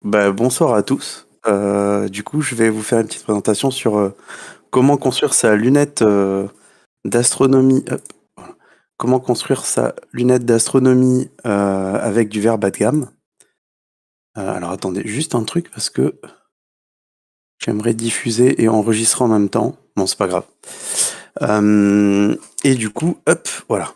Bonsoir à tous. Du coup, je vais vous faire une petite présentation sur comment construire sa lunette d'astronomie. Voilà. Comment construire sa lunette d'astronomie avec du verre bas de gamme. Alors attendez, juste un truc parce que j'aimerais diffuser et enregistrer en même temps. Bon, c'est pas grave. Et du coup, voilà.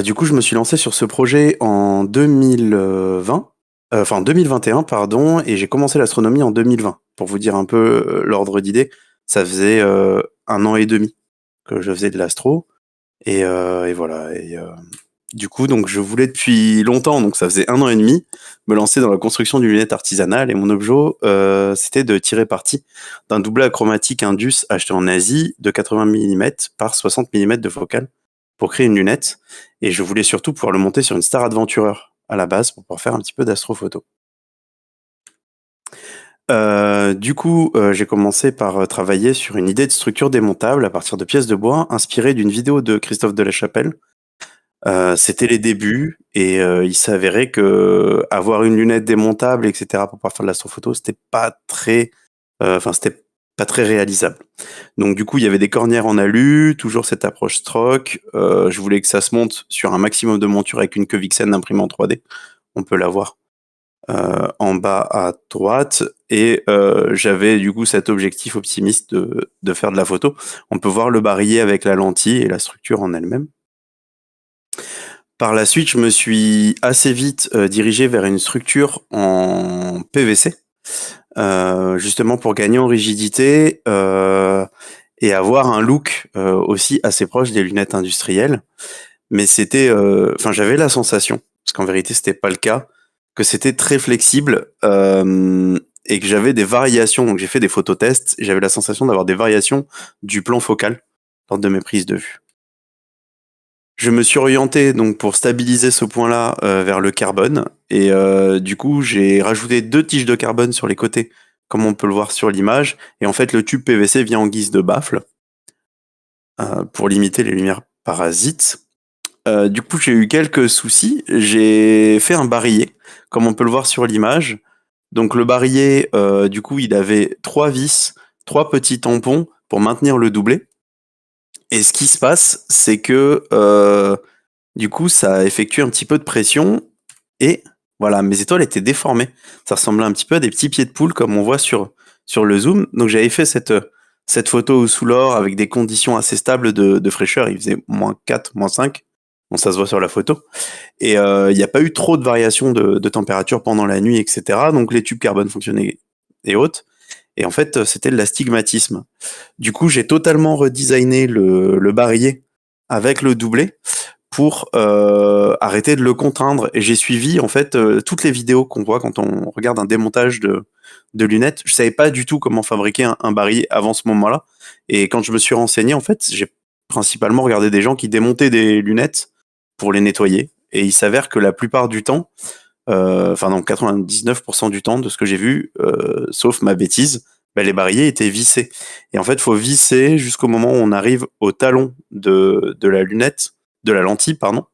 Du coup, je me suis lancé sur ce projet en 2020, enfin 2021, pardon, et j'ai commencé l'astronomie en 2020. Pour vous dire un peu l'ordre d'idée, ça faisait 1 an et demi que je faisais de l'astro, et voilà. Du coup, donc je voulais depuis longtemps, donc ça faisait 1 an et demi, me lancer dans la construction d'une lunette artisanale, et mon objet, c'était de tirer parti d'un doublet achromatique Indus acheté en Asie de 80 mm par 60 mm de focale pour créer une lunette. Et je voulais surtout pouvoir le monter sur une Star Adventurer à la base pour pouvoir faire un petit peu d'astrophoto. Du coup, j'ai commencé par travailler sur une idée de structure démontable à partir de pièces de bois inspirée d'une vidéo de Christophe Delachapelle. C'était les débuts et il s'avérait que avoir une lunette démontable, et cetera, pour pouvoir faire de l'astrophoto, c'était pas très réalisable. Donc du coup, il y avait des cornières en alu, toujours cette approche stroke. Je voulais que ça se monte sur un maximum de monture avec une queue Vixen d'imprimante 3D. On peut la voir en bas à droite. Et j'avais du coup cet objectif optimiste de faire de la photo. On peut voir le barillet avec la lentille et la structure en elle-même. Par la suite, je me suis assez vite dirigé vers une structure en PVC, justement pour gagner en rigidité et avoir un look aussi assez proche des lunettes industrielles. Mais j'avais la sensation, parce qu'en vérité c'était pas le cas, que c'était très flexible et que j'avais des variations. Donc j'ai fait des phototests et j'avais la sensation d'avoir des variations du plan focal lors de mes prises de vue. Je me suis orienté donc pour stabiliser ce point-là vers le carbone et du coup j'ai rajouté 2 tiges de carbone sur les côtés, comme on peut le voir sur l'image. Et en fait le tube PVC vient en guise de baffle pour limiter les lumières parasites. Du coup j'ai eu quelques soucis. J'ai fait un barillet, comme on peut le voir sur l'image. Donc le barillet, du coup il avait 3 vis, 3 petits tampons pour maintenir le doublet. Et ce qui se passe, c'est que du coup, ça a effectué un petit peu de pression et voilà, mes étoiles étaient déformées. Ça ressemblait un petit peu à des petits pieds de poule comme on voit sur le zoom. Donc j'avais fait cette photo sous l'or avec des conditions assez stables de fraîcheur. Il faisait -4, -5. Bon, ça se voit sur la photo. Et il n'y a pas eu trop de variations de température pendant la nuit, etc. Donc les tubes carbone fonctionnaient et autres. Et en fait, c'était de l'astigmatisme. Du coup, j'ai totalement redesigné le barillet avec le doublet pour arrêter de le contraindre. Et j'ai suivi en fait toutes les vidéos qu'on voit quand on regarde un démontage de lunettes. Je savais pas du tout comment fabriquer un barillet avant ce moment-là. Et quand je me suis renseigné, en fait, j'ai principalement regardé des gens qui démontaient des lunettes pour les nettoyer. Et il s'avère que la plupart du temps, enfin dans 99% du temps de ce que j'ai vu, sauf ma bêtise, bah, les barillet étaient vissés. Et en fait, il faut visser jusqu'au moment où on arrive au talon de la lunette, de la lentille, pardon,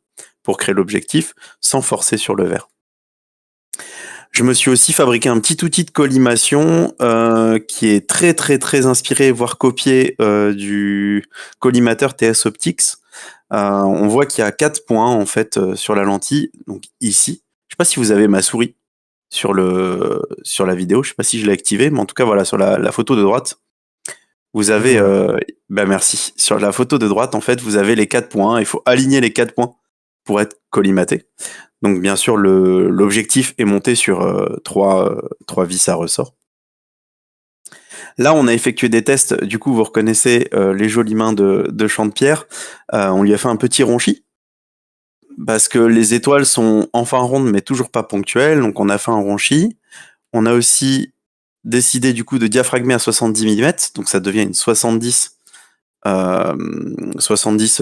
pour créer l'objectif, sans forcer sur le verre. Je me suis aussi fabriqué un petit outil de collimation qui est très très très inspiré, voire copié du collimateur TS Optics. On voit qu'il y a 4 points en fait sur la lentille, donc ici. Je sais pas si vous avez ma souris sur la vidéo, je sais pas si je l'ai activé, mais en tout cas voilà, sur la photo de droite, vous avez Voilà. merci. Sur la photo de droite, en fait, vous avez les 4 points. Il faut aligner les 4 points pour être collimaté. Donc bien sûr, l'objectif est monté sur 3 vis à ressort. Là, on a effectué des tests. Du coup, vous reconnaissez les jolies mains de Champepierre. On lui a fait un petit ronchi parce que les étoiles sont enfin rondes, mais toujours pas ponctuelles. Donc on a fait un ronchi. On a aussi décidé du coup de diaphragmer à 70 mm, donc ça devient une 70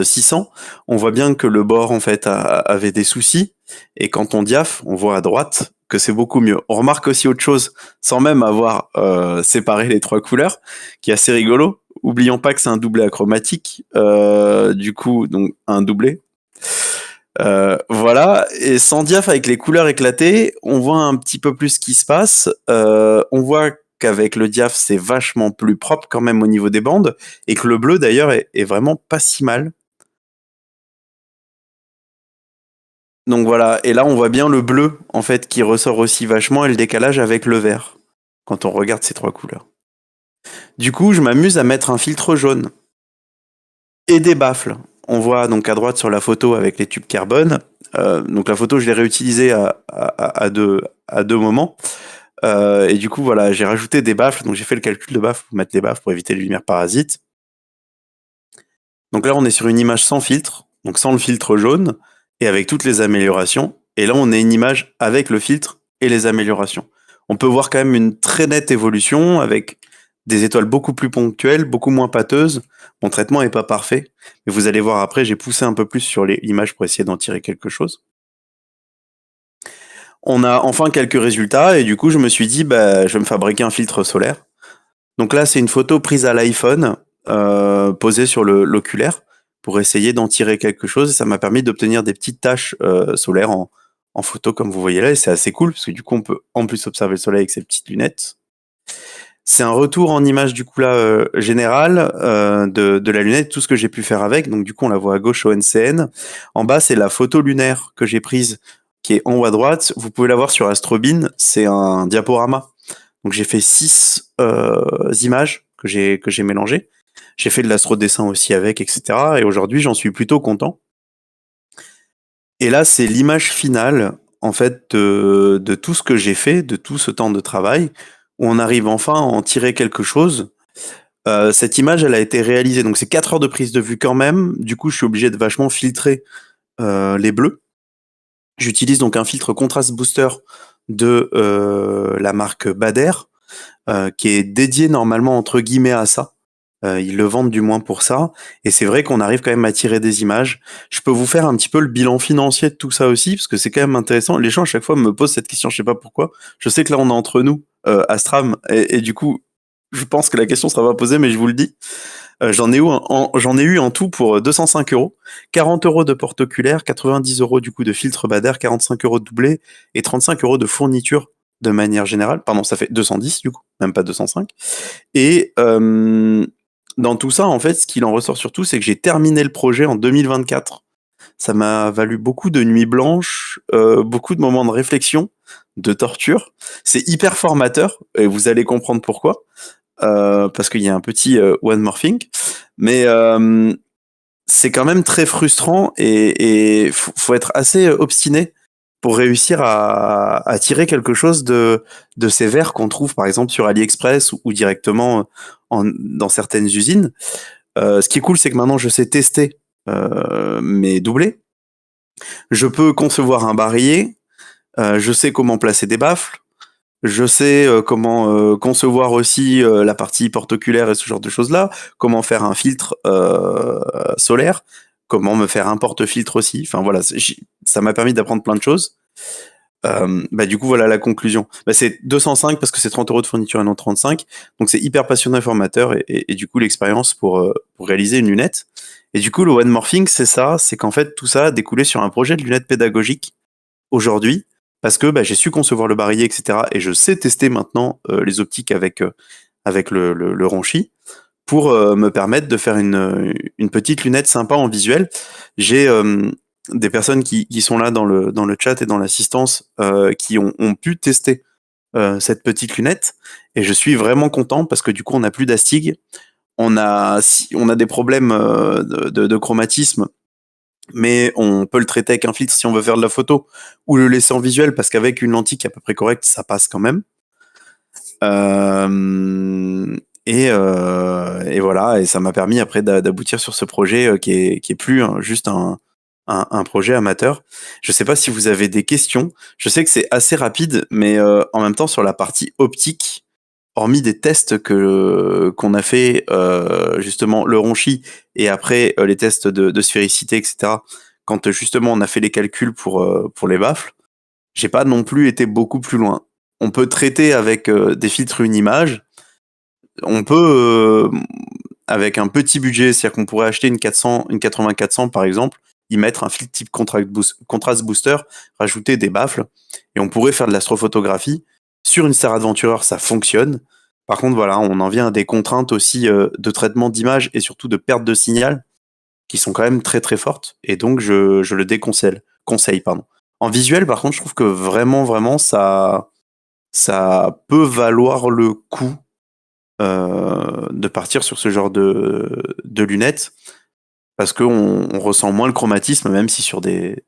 600. On voit bien que le bord en fait avait des soucis, et quand on diaph, on voit à droite que c'est beaucoup mieux. On remarque aussi autre chose, sans même avoir séparé les 3 couleurs, qui est assez rigolo. Oublions pas que c'est un doublet achromatique, du coup donc un doublé. Voilà, et sans diaph avec les couleurs éclatées, on voit un petit peu plus ce qui se passe. On voit qu'avec le diaph, c'est vachement plus propre quand même au niveau des bandes, et que le bleu d'ailleurs est vraiment pas si mal. Donc voilà, et là on voit bien le bleu en fait qui ressort aussi vachement et le décalage avec le vert quand on regarde ces trois couleurs. Du coup, je m'amuse à mettre un filtre jaune et des baffles. On voit donc à droite sur la photo avec les tubes carbone. Donc la photo, je l'ai réutilisée à deux moments. Et du coup, voilà, j'ai rajouté des baffles. Donc j'ai fait le calcul de baffles pour mettre les baffles pour éviter les lumières parasites. Donc là, on est sur une image sans filtre, donc sans le filtre jaune et avec toutes les améliorations. Et là, on a une image avec le filtre et les améliorations. On peut voir quand même une très nette évolution avec des étoiles beaucoup plus ponctuelles, beaucoup moins pâteuses. Mon traitement est pas parfait, mais vous allez voir après, j'ai poussé un peu plus sur l'image pour essayer d'en tirer quelque chose. On a enfin quelques résultats et du coup, je me suis dit, bah, je vais me fabriquer un filtre solaire. Donc là, c'est une photo prise à l'iPhone, posée sur l'oculaire pour essayer d'en tirer quelque chose. Et ça m'a permis d'obtenir des petites taches solaires en photo, comme vous voyez là. Et c'est assez cool parce que du coup, on peut en plus observer le soleil avec ces petites lunettes. C'est un retour en image du coup là général de la lunette, tout ce que j'ai pu faire avec. Donc du coup, on la voit à gauche au NCN. En bas, c'est la photo lunaire que j'ai prise, qui est en haut à droite. Vous pouvez la voir sur Astrobin. C'est un diaporama. Donc j'ai fait 6 images que j'ai mélangées. J'ai fait de l'astrodessin aussi avec, etc. Et aujourd'hui, j'en suis plutôt content. Et là, c'est l'image finale, en fait, de tout ce que j'ai fait, de tout ce temps de travail, où on arrive enfin à en tirer quelque chose. Cette image, elle a été réalisée, donc c'est 4 heures de prise de vue quand même. Du coup, je suis obligé de vachement filtrer les bleus. J'utilise donc un filtre contrast booster de la marque Bader, qui est dédié normalement entre guillemets à ça. Ils le vendent du moins pour ça. Et c'est vrai qu'on arrive quand même à tirer des images. Je peux vous faire un petit peu le bilan financier de tout ça aussi, parce que c'est quand même intéressant. Les gens à chaque fois me posent cette question, je sais pas pourquoi. Je sais que là on est entre nous, Astram, et du coup, je pense que la question sera pas posée, mais je vous le dis. J'en ai eu en tout pour 205 euros. 40 euros de porte-oculaire, 90 euros du coup de filtre Bader, 45 euros de doublé et 35 euros de fourniture de manière générale. Pardon, ça fait 210 du coup, même pas 205. Et dans tout ça, en fait, ce qu'il en ressort surtout, c'est que j'ai terminé le projet en 2024. Ça m'a valu beaucoup de nuits blanches, beaucoup de moments de réflexion, de torture. C'est hyper formateur, et vous allez comprendre pourquoi. Parce qu'il y a un petit one more thing. Mais c'est quand même très frustrant et faut être assez obstiné pour réussir à tirer quelque chose de ces verres qu'on trouve par exemple sur AliExpress ou directement dans certaines usines. Ce qui est cool, c'est que maintenant je sais tester mes doublés. Je peux concevoir un barillet. Je sais comment placer des baffles. Je sais comment concevoir aussi la partie porte-oculaire et ce genre de choses-là, comment faire un filtre solaire, comment me faire un porte-filtre aussi. Enfin voilà, ça m'a permis d'apprendre plein de choses. Bah, du coup, voilà la conclusion. Bah, c'est 205 parce que c'est 30 euros de fourniture et non 35. Donc c'est hyper passionnant et formateur et du coup l'expérience pour réaliser une lunette. Et du coup, le one morphing, c'est ça, c'est qu'en fait tout ça a découlé sur un projet de lunette pédagogique aujourd'hui parce que bah, j'ai su concevoir le barillet, etc. Et je sais tester maintenant les optiques avec le Ronchi pour me permettre de faire une petite lunette sympa en visuel. J'ai des personnes qui sont là dans le chat et dans l'assistance qui ont pu tester cette petite lunette et je suis vraiment content parce que du coup on n'a plus d'astig, on a des problèmes de chromatisme mais on peut le traiter avec un filtre si on veut faire de la photo ou le laisser en visuel parce qu'avec une lentille qui est à peu près correcte, ça passe quand même. Et voilà, et ça m'a permis après d'aboutir sur ce projet qui est plus juste un projet amateur. Je sais pas si vous avez des questions. Je sais que c'est assez rapide, mais en même temps sur la partie optique, hormis des tests qu'on a fait justement le Ronchi et après les tests de sphéricité, etc. Quand justement on a fait les calculs pour les baffles, j'ai pas non plus été beaucoup plus loin. On peut traiter avec des filtres une image. On peut avec un petit budget, c'est-à-dire qu'on pourrait acheter une 400, une 80-400 par exemple, y mettre un filtre type contrast booster, rajouter des baffles, et on pourrait faire de l'astrophotographie. Sur une Star Adventurer, ça fonctionne. Par contre, voilà, on en vient à des contraintes aussi de traitement d'image et surtout de perte de signal qui sont quand même très très fortes. Et donc, je le déconseille. Pardon. En visuel, par contre, je trouve que vraiment, ça peut valoir le coup de partir sur ce genre de lunettes parce qu'on on ressent moins le chromatisme, même si sur des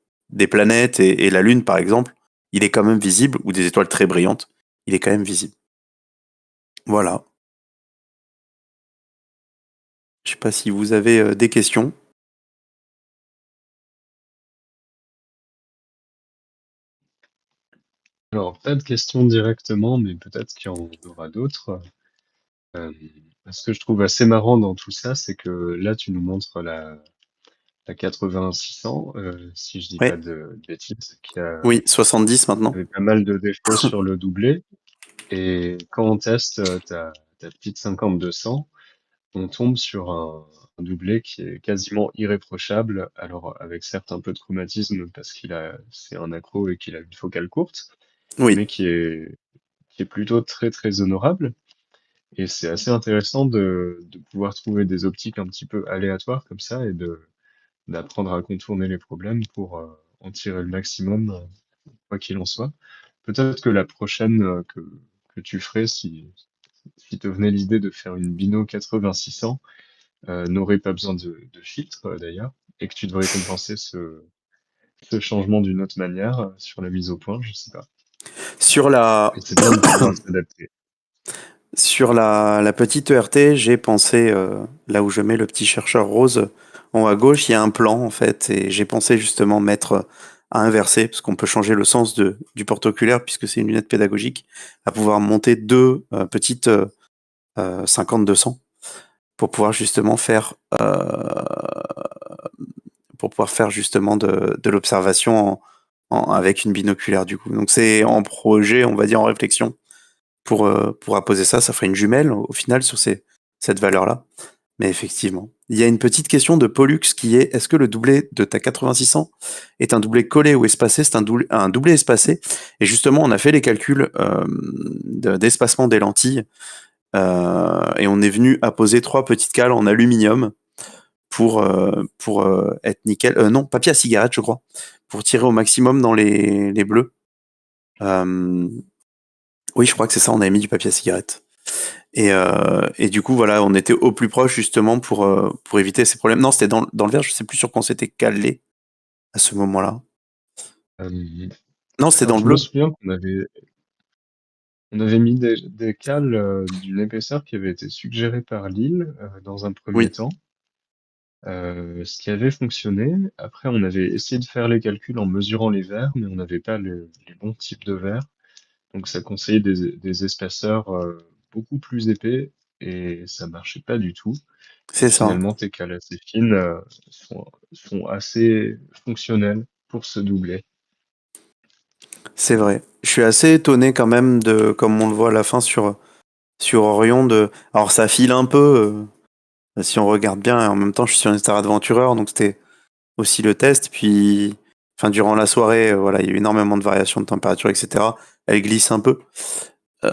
planètes et la Lune, par exemple, il est quand même visible, ou des étoiles très brillantes, il est quand même visible. Voilà. Je sais pas si vous avez des questions. Alors, pas de questions directement, mais peut-être qu'il y en aura d'autres. Euh, Ce que je trouve assez marrant dans tout ça, c'est que là, tu nous montres la 80-600, si je dis pas Oui, de bêtises, oui, 70 maintenant. avait pas mal de défauts sur le doublé. Et quand on teste ta petite 50-200, on tombe sur un doublé qui est quasiment irréprochable. Alors, avec certes un peu de chromatisme parce c'est un accro et qu'il a une focale courte, Oui. mais qui est plutôt très très honorable. Et c'est assez intéressant de pouvoir trouver des optiques un petit peu aléatoires comme ça et d'apprendre à contourner les problèmes pour en tirer le maximum, quoi qu'il en soit. Peut-être que la prochaine que tu ferais, si te venait l'idée de faire une Bino 80-600, n'aurait pas besoin de filtre d'ailleurs, et que tu devrais compenser ce changement d'une autre manière sur la mise au point, je sais pas. Sur la, Et c'est bien de pouvoir s'adapter. sur la petite ERT, j'ai pensé, là où je mets le petit chercheur rose, en haut à gauche, il y a un plan, en fait, et j'ai pensé justement mettre à inverser, parce qu'on peut changer le sens du porte-oculaire, puisque c'est une lunette pédagogique, à pouvoir monter deux petites 50-200 pour pouvoir justement faire justement de l'observation avec une binoculaire du coup. Donc c'est en projet, on va dire en réflexion pour apposer ça. Ça ferait une jumelle au final sur cette valeur-là. Mais effectivement. Il y a une petite question de Pollux qui est que le doublé de ta 8600 est un doublé collé ou espacé? C'est un doublé espacé. Et justement, on a fait les calculs d'espacement des lentilles et on est venu apposer trois petites cales en aluminium pour être nickel. Non, papier à cigarette, je crois, pour tirer au maximum dans les bleus. Oui, je crois que c'est ça, on avait mis du papier à cigarette. Et du coup, voilà, on était au plus proche justement pour éviter ces problèmes. Non, c'était dans le verre, je sais plus sur quoi on s'était calé à ce moment-là. Euh, Non, c'était alors dans le je me bleu. souviens on avait mis des cales d'une épaisseur qui avait été suggérée par Lille dans un premier Oui, temps, ce qui avait fonctionné. Après, on avait essayé de faire les calculs en mesurant les verres, mais on n'avait pas les bons types de verres. Donc ça conseillait des espaceurs beaucoup plus épais et ça marchait pas du tout. Et c'est ça. finalement, tes cales assez fines sont, sont assez fonctionnelles pour se doubler. C'est vrai. Je suis assez étonné quand même de, comme on le voit à la fin sur Orion, alors ça file un peu, si on regarde bien, et en même temps, je suis sur une Star Adventurer, donc c'était aussi le test. Puis, enfin, durant la soirée, voilà, il y a eu énormément de variations de température, etc. Elle glisse un peu. Euh,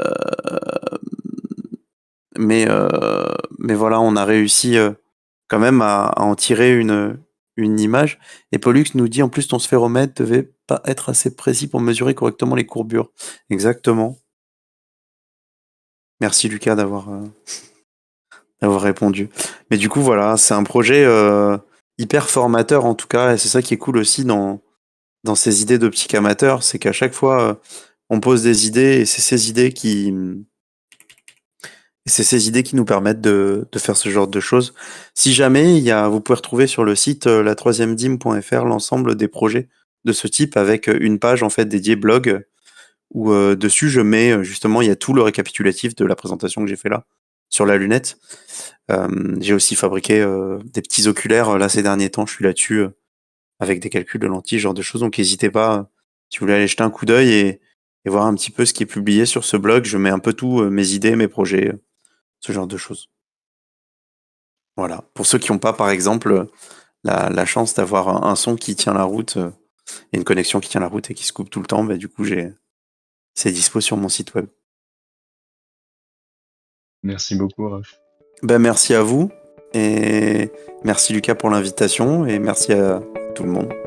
mais voilà, on a réussi quand même à en tirer une image. Et Pollux nous dit en plus ton sphéromètre devait pas être assez précis pour mesurer correctement les courbures. Exactement. Merci Lucas d'avoir répondu. Mais du coup, voilà, c'est un projet hyper formateur en tout cas, et c'est ça qui est cool aussi dans ces idées d'optique amateur, c'est qu'à chaque fois, on pose des idées, et c'est ces idées qui nous permettent de faire ce genre de choses. Si jamais, vous pouvez retrouver sur le site la3ème-dîme.fr l'ensemble des projets de ce type avec une page en fait dédiée blog où dessus je mets justement, il y a tout le récapitulatif de la présentation que j'ai fait là sur la lunette. J'ai aussi fabriqué des petits oculaires là ces derniers temps, je suis là-dessus avec des calculs de lentilles, ce genre de choses. Donc n'hésitez pas, si vous voulez aller jeter un coup d'œil et voir un petit peu ce qui est publié sur ce blog. Je mets un peu tout, mes idées, mes projets, ce genre de choses. Voilà. Pour ceux qui n'ont pas, par exemple, la chance d'avoir un son qui tient la route et une connexion qui tient la route et qui se coupe tout le temps. Bah, du coup, c'est dispo sur mon site web. Merci beaucoup, Raph. Ben, merci à vous et merci Lucas pour l'invitation et merci à tout le monde.